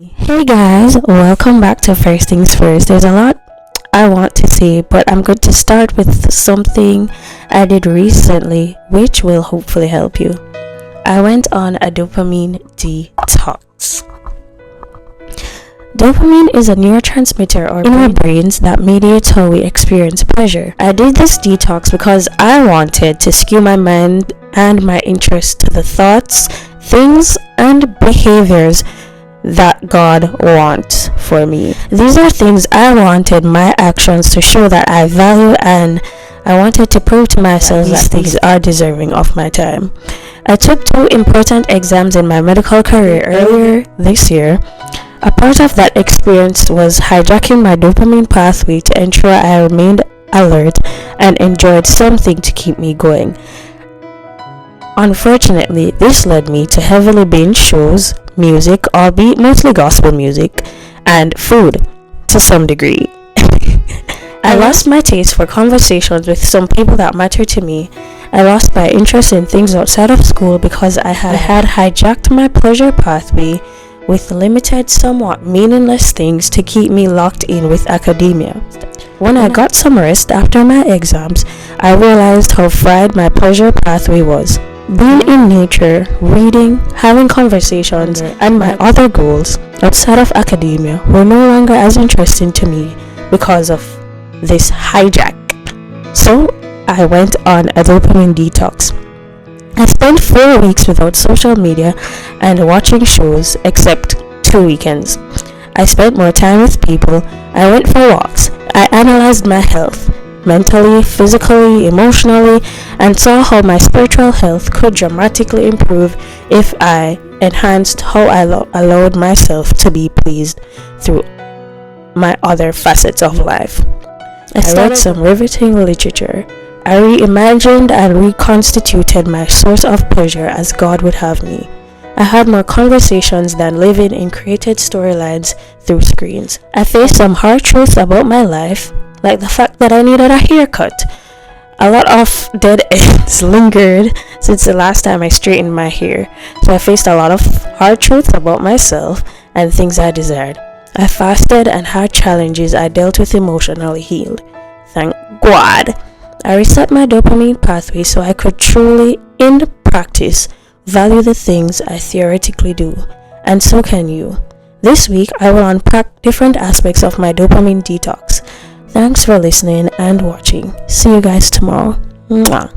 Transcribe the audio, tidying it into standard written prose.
Hey guys, welcome back to First Things First. There's a lot I want to say, but I'm going to start with something I did recently, which will hopefully help you. I went on a dopamine detox. Dopamine is a neurotransmitter in our brains that mediates how we experience pleasure. I did this detox because I wanted to skew my mind and my interest to the thoughts, things, and behaviors that God wants for me. These are things I wanted my actions to show that I value, and I wanted to prove to myself that these are deserving of my time. I took 2 important exams in my medical career earlier this year. A part of that experience was hijacking my dopamine pathway to ensure I remained alert and enjoyed something to keep me going. Unfortunately, this led me to heavily binge shows, music, albeit mostly gospel music, and food to some degree. I lost my taste for conversations with some people that matter to me. I lost my interest in things outside of school because I had hijacked my pleasure pathway with limited, somewhat meaningless things to keep me locked in with academia. When I got some rest after my exams, I realized how fried my pleasure pathway was. Being in nature, reading, having conversations, and my other goals outside of academia were no longer as interesting to me because of this hijack. So I went on a dopamine detox. I spent 4 weeks without social media and watching shows except 2 weekends. I spent more time with people. I went for walks. I analyzed my health, mentally, physically, emotionally, and saw how my spiritual health could dramatically improve if I enhanced how I allowed myself to be pleased through my other facets of life. I read some riveting literature. I reimagined and reconstituted my source of pleasure as God would have me. I had more conversations than living in created storylines through screens. I faced some hard truths about my life, like the fact that I needed a haircut. A lot of dead ends lingered since the last time I straightened my hair, so I faced a lot of hard truths about myself and things I desired. I fasted and had challenges I dealt with emotionally healed. Thank God. I reset my dopamine pathway so I could truly, in practice, value the things I theoretically do, and so can you. This week, I will unpack different aspects of my dopamine detox. Thanks for listening and watching. See you guys tomorrow. Mwah.